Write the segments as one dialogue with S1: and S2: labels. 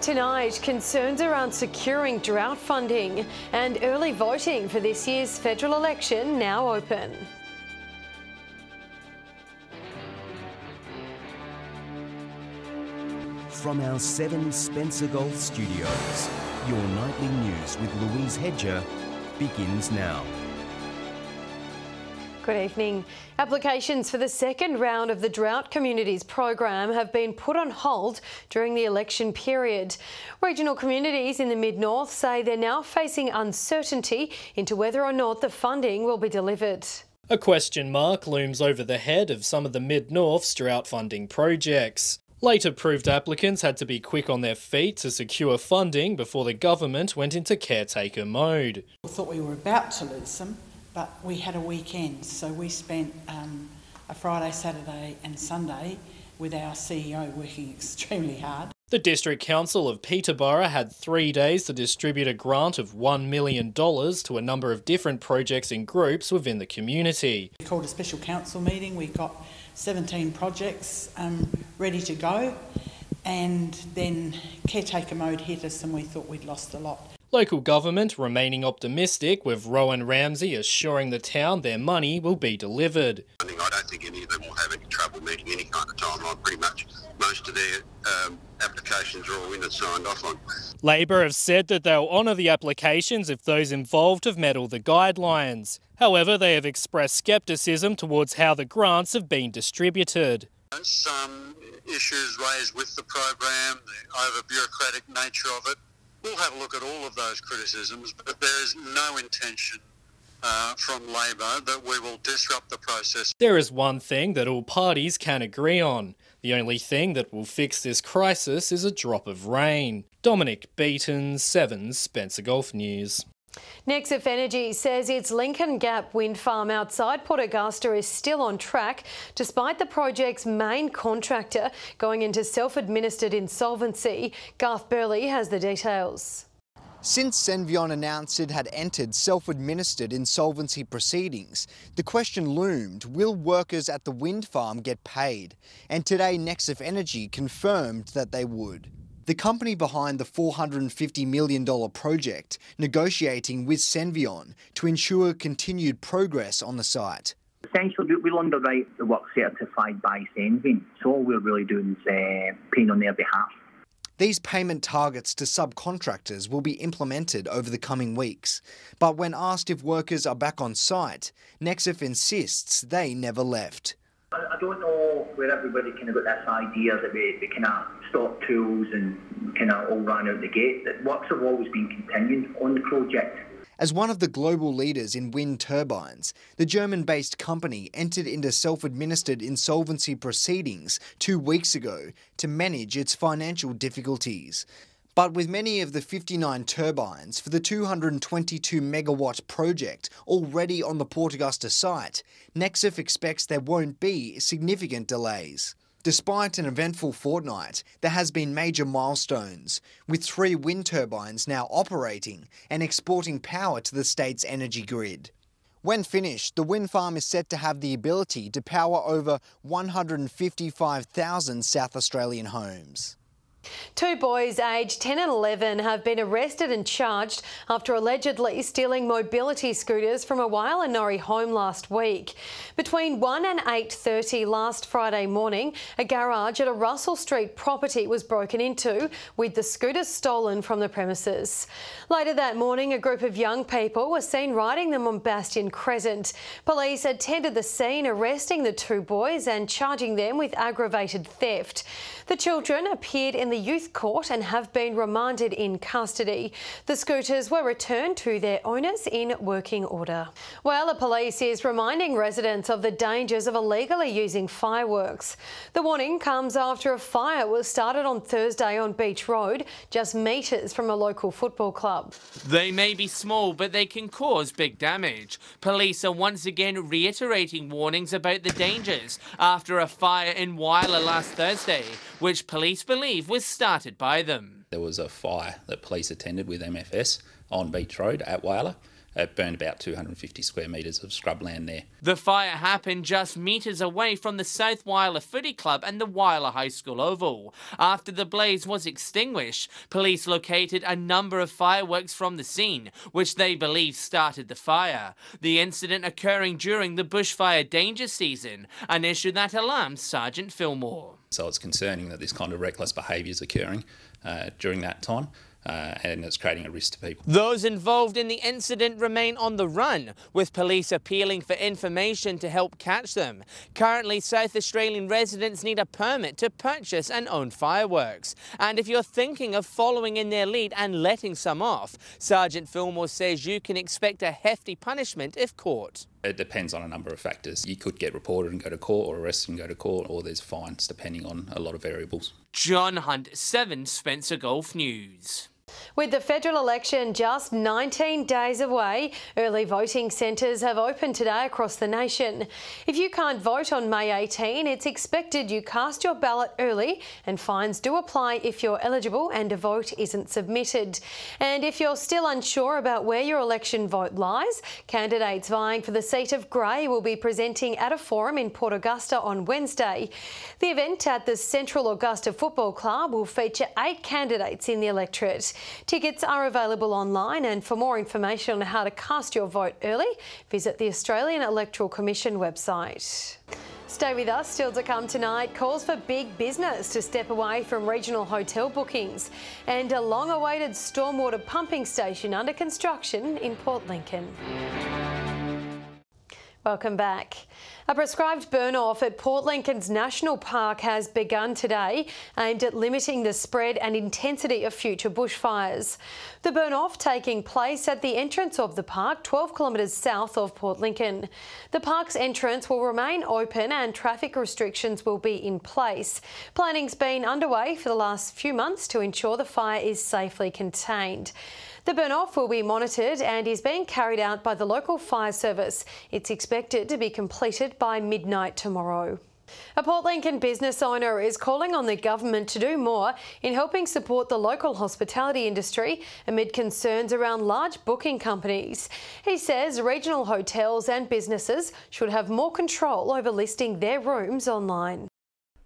S1: Tonight, concerns around securing drought funding and early voting for this year's federal election now open.
S2: From our 7 Spencer Golf studios, your nightly news with Louise Hedger begins now.
S1: Good evening. Applications for the second round of the Drought Communities program have been put on hold during the election period. Regional communities in the Mid-North say they're now facing uncertainty into whether or not the funding will be delivered.
S3: A question mark looms over the head of some of the Mid-North's drought funding projects. Late approved applicants had to be quick on their feet to secure funding before the government went into caretaker mode.
S4: I thought we were about to lose them, but we had a weekend, so we spent a Friday, Saturday and Sunday with our CEO working extremely hard. The
S3: District Council of Peterborough had 3 days to distribute a grant of $1 million to a number of different projects and groups within the community.
S4: We called a special council meeting. We got 17 projects ready to go, and then caretaker mode hit us and we thought we'd lost a lot.
S3: Local government remaining optimistic, with Rowan Ramsey assuring the town their money will be delivered.
S5: I don't think any of them will have any trouble meeting any kind of timeline. Pretty much most of their applications are all in and signed off on.
S3: Labor have said that they'll honour the applications if those involved have met all the guidelines. However, they have expressed scepticism towards how the grants have been distributed.
S5: Some issues raised with the program, the over-bureaucratic nature of it. We'll have a look at all of those criticisms, but there is no intention from Labor that we will disrupt the process.
S3: There is one thing that all parties can agree on. The only thing that will fix this crisis is a drop of rain. Dominic Beaton, 7 Spencer Golf News.
S1: Nexif Energy says its Lincoln Gap wind farm outside Port Augusta is still on track, despite the project's main contractor going into self-administered insolvency. Garth Burley has the details.
S6: Since Senvion announced it had entered self-administered insolvency proceedings, the question loomed, will workers at the wind farm get paid? And today Nexif Energy confirmed that they would. The company behind the $450 million project negotiating with Senvion to ensure continued progress on the site.
S7: Essentially, we'll underwrite the work certified by Senvion, so all we're really doing is paying on their behalf.
S6: These payment targets to subcontractors will be implemented over the coming weeks. But when asked if workers are back on site, Nexif insists they never left.
S7: I don't know where everybody kind of got this idea that we kind of stopped tools and kind of all ran out the gate. That works have always been continuing on the project.
S6: As one of the global leaders in wind turbines, the German-based company entered into self-administered insolvency proceedings 2 weeks ago to manage its financial difficulties. But with many of the 59 turbines for the 222 megawatt project already on the Port Augusta site, Nexif expects there won't be significant delays. Despite an eventful fortnight, there has been major milestones, with 3 wind turbines now operating and exporting power to the state's energy grid. When finished, the wind farm is set to have the ability to power over 155,000 South Australian homes.
S1: 2 boys aged 10 and 11 have been arrested and charged after allegedly stealing mobility scooters from a Wailanori home last week. Between 1 and 8:30 last Friday morning, a garage at a Russell Street property was broken into, with the scooters stolen from the premises. Later that morning, a group of young people were seen riding them on Bastion Crescent. Police attended the scene, arresting the 2 boys and charging them with aggravated theft. The children appeared in the youth court and have been remanded in custody. The scooters were returned to their owners in working order. Well, the police is reminding residents of the dangers of illegally using fireworks. The warning comes after a fire was started on Thursday on Beach Road, just metres from a local football club.
S8: They may be small, but they can cause big damage. Police are once again reiterating warnings about the dangers after a fire in Wyler last Thursday, which police believe was started by them.
S9: There was a fire that police attended with MFS on Beach Road at Whaler. It burned about 250 square metres of scrubland there.
S8: The fire happened just metres away from the South Wyler Footy Club and the Wyler High School Oval. After the blaze was extinguished, police located a number of fireworks from the scene, which they believe started the fire. The incident occurring during the bushfire danger season, an issue that alarms Sergeant Fillmore.
S9: So it's concerning that this kind of reckless behaviour is occurring during that time. And it's creating a risk to people.
S8: Those involved in the incident remain on the run, with police appealing for information to help catch them. Currently, South Australian residents need a permit to purchase and own fireworks. And if you're thinking of following in their lead and letting some off, Sergeant Fillmore says you can expect a hefty punishment if caught.
S9: It depends on a number of factors. You could get reported and go to court, or arrested and go to court, or there's fines depending on a lot of variables.
S8: John Hunt, 7 Spencer Golf News.
S1: With the federal election just 19 days away, early voting centres have opened today across the nation. If you can't vote on May 18, it's expected you cast your ballot early, and fines do apply if you're eligible and a vote isn't submitted. And if you're still unsure about where your election vote lies, candidates vying for the seat of Grey will be presenting at a forum in Port Augusta on Wednesday. The event at the Central Augusta Football Club will feature 8 candidates in the electorate. Tickets are available online, and for more information on how to cast your vote early, visit the Australian Electoral Commission website. Stay with us. Still to come tonight, calls for big business to step away from regional hotel bookings, and a long-awaited stormwater pumping station under construction in Port Lincoln. Welcome back. A prescribed burn-off at Port Lincoln's National Park has begun today, aimed at limiting the spread and intensity of future bushfires. The burn-off taking place at the entrance of the park, 12 kilometres south of Port Lincoln. The park's entrance will remain open and traffic restrictions will be in place. Planning's been underway for the last few months to ensure the fire is safely contained. The burn-off will be monitored and is being carried out by the local fire service. It's expected to be completed by midnight tomorrow. A Port Lincoln business owner is calling on the government to do more in helping support the local hospitality industry amid concerns around large booking companies. He says regional hotels and businesses should have more control over listing their rooms online.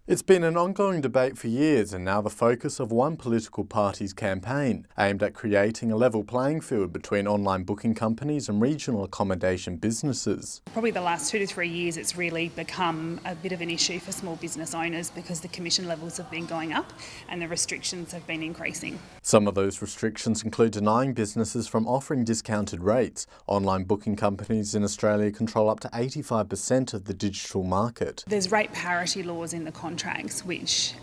S10: It's been an ongoing debate for years, and now the focus of one political party's campaign, aimed at creating a level playing field between online booking companies and regional accommodation businesses.
S11: Probably the last 2 to 3 years it's really become a bit of an issue for small business owners because the commission levels have been going up and the restrictions have been increasing. Some of those restrictions include denying businesses from offering discounted rates. Online booking companies in Australia control up to 85% of the digital market. There's rate parity laws in the contracts which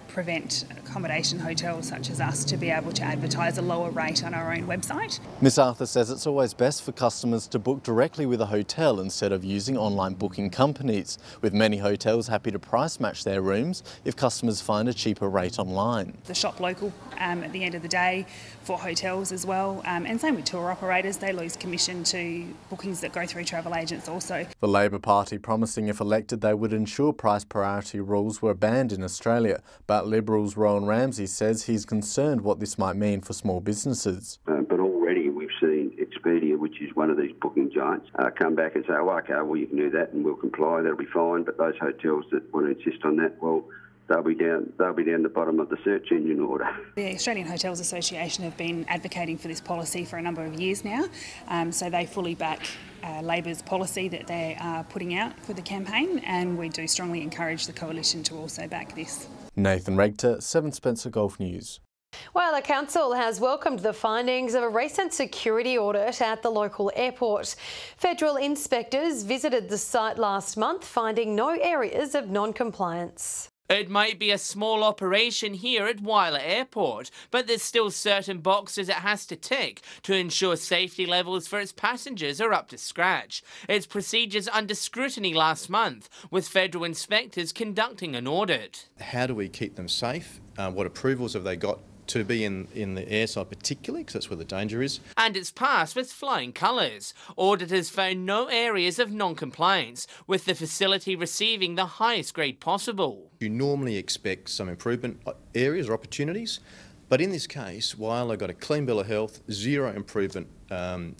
S11: prevent accommodation hotels such as us to be able to advertise a lower rate on our own website. Ms Arthur says it's always best for customers to book directly with a hotel instead of using online booking companies, with many hotels happy to price match their rooms if customers find a cheaper rate online. The shop local at the end of the day for hotels as well, and same with tour operators, they lose commission to bookings that go through travel agents also. The Labor Party promising if elected they would ensure price parity rules were banned in Australia, but Liberals' Rowan Ramsey says he's concerned what this might mean for small businesses. But already we've seen Expedia, which is one of these booking giants, come back and say, oh, OK, well, you can do that and we'll comply, that'll be fine. But those hotels that want to insist on that, well, they'll be down the bottom of the search engine order. The Australian Hotels Association have been advocating for this policy for a number of years now, so they fully back Labor's policy that they are putting out for the campaign, and we do strongly encourage the coalition to also back this. Nathan Regter, 7 Spencer Golf News.
S1: Well, the council has welcomed the findings of a recent security audit at the local airport. Federal inspectors visited the site last month, finding no areas of non-compliance.
S8: It might be a small operation here at Wyler Airport, but there's still certain boxes it has to tick to ensure safety levels for its passengers are up to scratch. Its procedures under scrutiny last month, with federal inspectors conducting an audit.
S12: How do we keep them safe? What approvals have they got to be in the airside particularly, because that's where the danger is.
S8: And it's passed with flying colours. Auditors found no areas of non-compliance, with the facility receiving the highest grade possible.
S12: You normally expect some improvement areas or opportunities, But in this case, Whyalla got a clean bill of health, zero improvement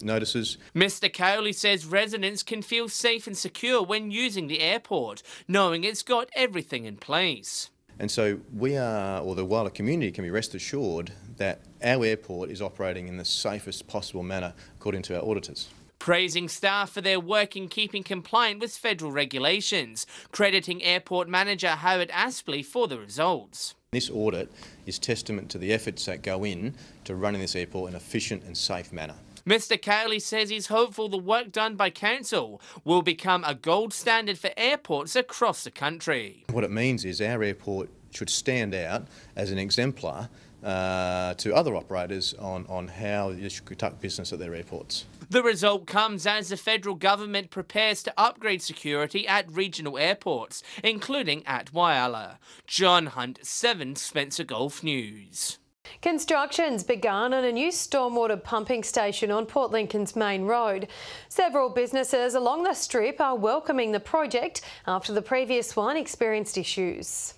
S12: notices.
S8: Mr Cowley says residents can feel safe and secure when using the airport, knowing it's got everything in place.
S12: And so we are, or the Whyalla community can be rest assured that our airport is operating in the safest possible manner according to our auditors.
S8: Praising staff for their work in keeping compliant with federal regulations, crediting airport manager Howard Aspley for the results.
S12: This audit is testament to the efforts that go in to running this airport in an efficient and safe manner.
S8: Mr Cowley says he's hopeful the work done by council will become a gold standard for airports across the country.
S12: What it means is our airport should stand out as an exemplar to other operators on how you should conduct business at their airports.
S8: The result comes as the federal government prepares to upgrade security at regional airports, including at Whyalla. John Hunt, 7 Spencer Gulf News.
S1: Construction's begun on a new stormwater pumping station on Port Lincoln's main road. Several businesses along the strip are welcoming the project after the previous one experienced issues.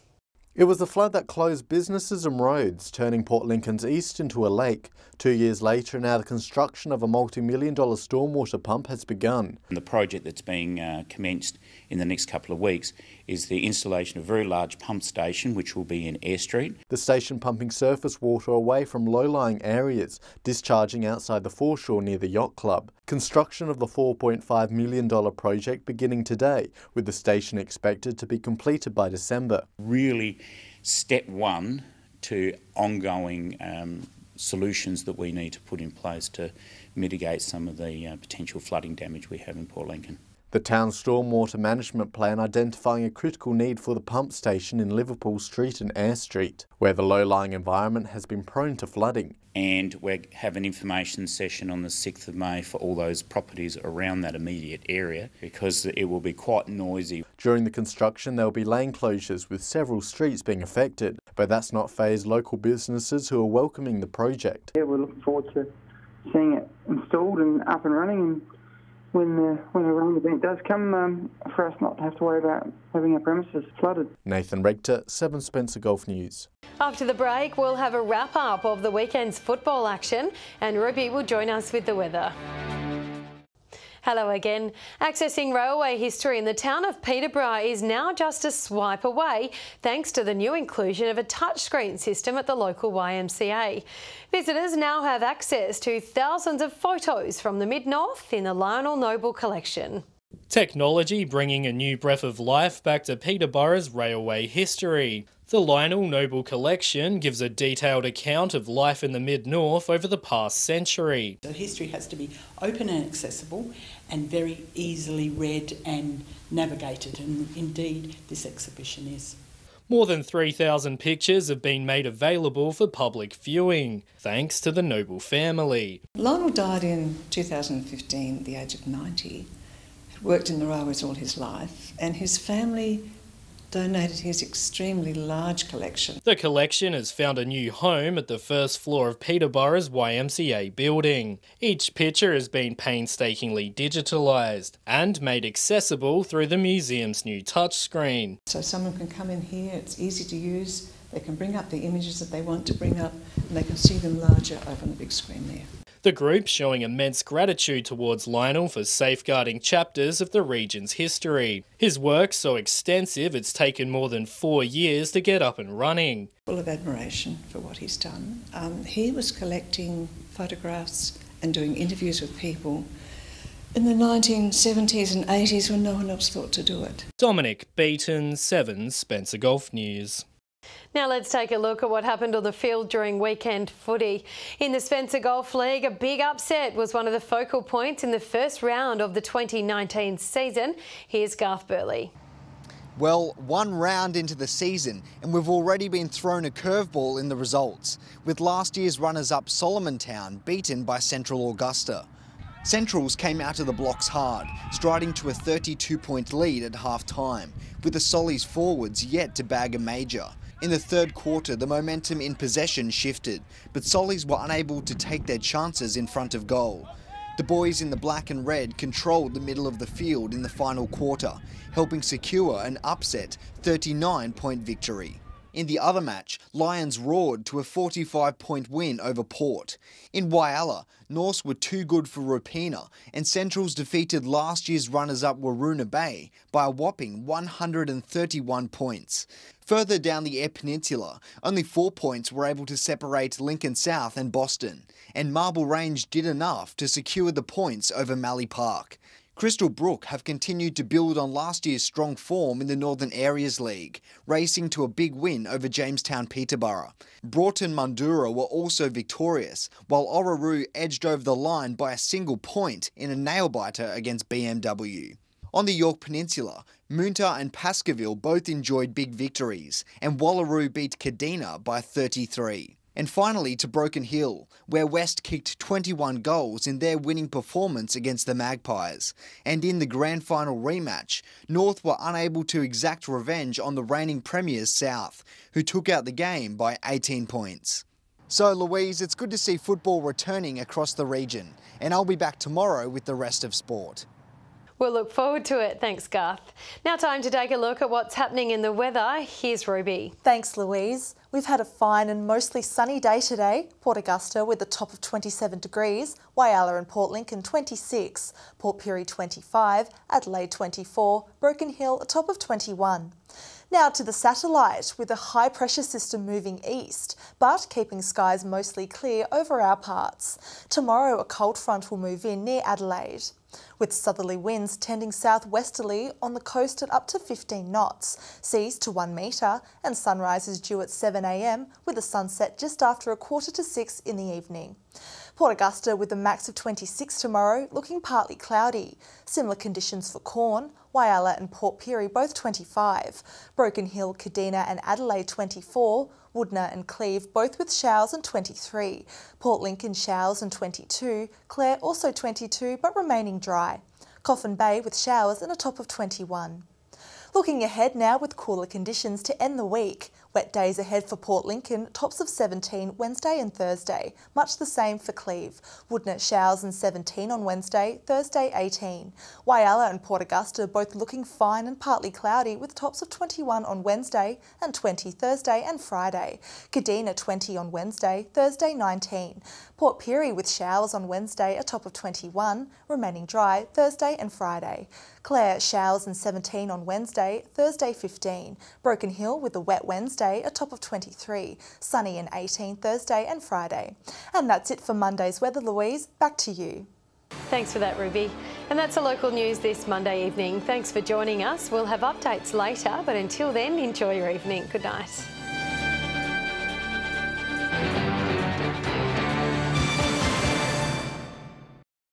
S10: It was the flood that closed businesses and roads, turning Port Lincoln's east into a lake. 2 years later, now the construction of a multi-million-dollar stormwater pump has begun.
S13: The project that's being commenced in the next couple of weeks is the installation of a very large pump station, which will be in Eyre Street.
S10: The station pumping surface water away from low-lying areas, discharging outside the foreshore near the yacht club. Construction of the $4.5 million project beginning today, with the station expected to be completed by December.
S13: Really step one to ongoing solutions that we need to put in place to mitigate some of the potential flooding damage we have in Port Lincoln.
S10: The town's stormwater management plan identifying a critical need for the pump station in Liverpool Street and Eyre Street, where the low-lying environment has been prone to flooding.
S13: And we have an information session on the 6th of May for all those properties around that immediate area, because it will be quite noisy.
S10: During the construction there will be lane closures, with several streets being affected, but that's not fazed local businesses who are welcoming the project.
S14: Yeah, we're looking forward to seeing it installed and up and running, and when a rain event does come, for us not to have to worry about having our premises flooded.
S10: Nathan Rector, 7 Spencer Gulf News.
S1: After the break, we'll have a wrap-up of the weekend's football action, and Ruby will join us with the weather. Hello again. Accessing railway history in the town of Peterborough is now just a swipe away thanks to the new inclusion of a touchscreen system at the local YMCA. Visitors now have access to thousands of photos from the Mid-North in the Lionel Noble collection.
S3: Technology bringing a new breath of life back to Peterborough's railway history. The Lionel Noble collection gives a detailed account of life in the Mid-North over the past century.
S4: So history has to be open and accessible and very easily read and navigated, and indeed this exhibition is.
S3: More than 3,000 pictures have been made available for public viewing, thanks to the Noble family.
S15: Lionel died in 2015 at the age of 90. Had worked in the railways all his life, and his family donated his extremely large collection.
S3: The collection has found a new home at the first floor of Peterborough's YMCA building. Each picture has been painstakingly digitalised and made accessible through the museum's new touchscreen.
S15: So someone can come in here, it's easy to use, they can bring up the images that they want to bring up, and they can see them larger over on the big screen there.
S3: The group showing immense gratitude towards Lionel for safeguarding chapters of the region's history. His work's so extensive it's taken more than 4 years to get up and running.
S15: Full of admiration for what he's done. He was collecting photographs and doing interviews with people in the 1970s and 80s when no one else thought to do it.
S3: Dominic Beaton, 7 Spencer Gulf News.
S1: Now let's take a look at what happened on the field during weekend footy. In the Spencer Golf League, a big upset was one of the focal points in the first round of the 2019 season. Here's Garth Burley.
S6: Well, one round into the season and we've already been thrown a curveball in the results, with last year's runners-up Solomon Town beaten by Central Augusta. Centrals came out of the blocks hard, striding to a 32-point lead at half-time, with the Solly's forwards yet to bag a major. In the third quarter, the momentum in possession shifted, but Solly's were unable to take their chances in front of goal. The boys in the black and red controlled the middle of the field in the final quarter, helping secure an upset 39-point victory. In the other match, Lions roared to a 45-point win over Port. In Whyalla, Norths were too good for Rupina, and Centrals defeated last year's runners-up Waroona Bay by a whopping 131 points. Further down the Eyre Peninsula, only 4 points were able to separate Lincoln South and Boston, and Marble Range did enough to secure the points over Mallee Park. Crystal Brook have continued to build on last year's strong form in the Northern Areas League, racing to a big win over Jamestown Peterborough. Broughton Mundura were also victorious, while Orroroo edged over the line by a single point in a nail-biter against BMW. On the York Peninsula, Moonta and Baskerville both enjoyed big victories, and Wallaroo beat Kadina by 33. And finally to Broken Hill, where West kicked 21 goals in their winning performance against the Magpies. And in the grand final rematch, North were unable to exact revenge on the reigning premiers South, who took out the game by 18 points. So Louise, it's good to see football returning across the region, and I'll be back tomorrow with the rest of sport.
S1: We'll look forward to it. Thanks, Garth. Now time to take a look at what's happening in the weather. Here's Ruby.
S16: Thanks, Louise. We've had a fine and mostly sunny day today. Port Augusta with a top of 27 degrees, Whyalla and Port Lincoln 26, Port Pirie 25, Adelaide 24, Broken Hill a top of 21. Now to the satellite, with a high pressure system moving east, but keeping skies mostly clear over our parts. Tomorrow a cold front will move in near Adelaide, with southerly winds tending southwesterly on the coast at up to 15 knots, seas to 1 metre, and sunrise is due at 7 a.m, with a sunset just after 5:45 in the evening. Port Augusta with a max of 26 tomorrow, looking partly cloudy. Similar conditions for Corn, Whyalla and Port Pirie both 25, Broken Hill, Kadina and Adelaide 24, Woodner and Cleve both with showers and 23, Port Lincoln showers and 22, Clare also 22 but remaining dry, Coffin Bay with showers and a top of 21. Looking ahead now with cooler conditions to end the week. Wet days ahead for Port Lincoln, tops of 17 Wednesday and Thursday. Much the same for Cleve. Woodner showers and 17 on Wednesday, Thursday 18. Whyalla and Port Augusta both looking fine and partly cloudy with tops of 21 on Wednesday and 20 Thursday and Friday. Kadina 20 on Wednesday, Thursday 19. Port Pirie with showers on Wednesday, a top of 21, remaining dry Thursday and Friday. Clare showers and 17 on Wednesday, Thursday 15. Broken Hill with a wet Wednesday, a top of 23. Sunny and 18 Thursday and Friday. And that's it for Monday's weather, Louise. Back to you.
S1: Thanks for that, Ruby. And that's a local news this Monday evening. Thanks for joining us. We'll have updates later, but until then, enjoy your evening. Good night.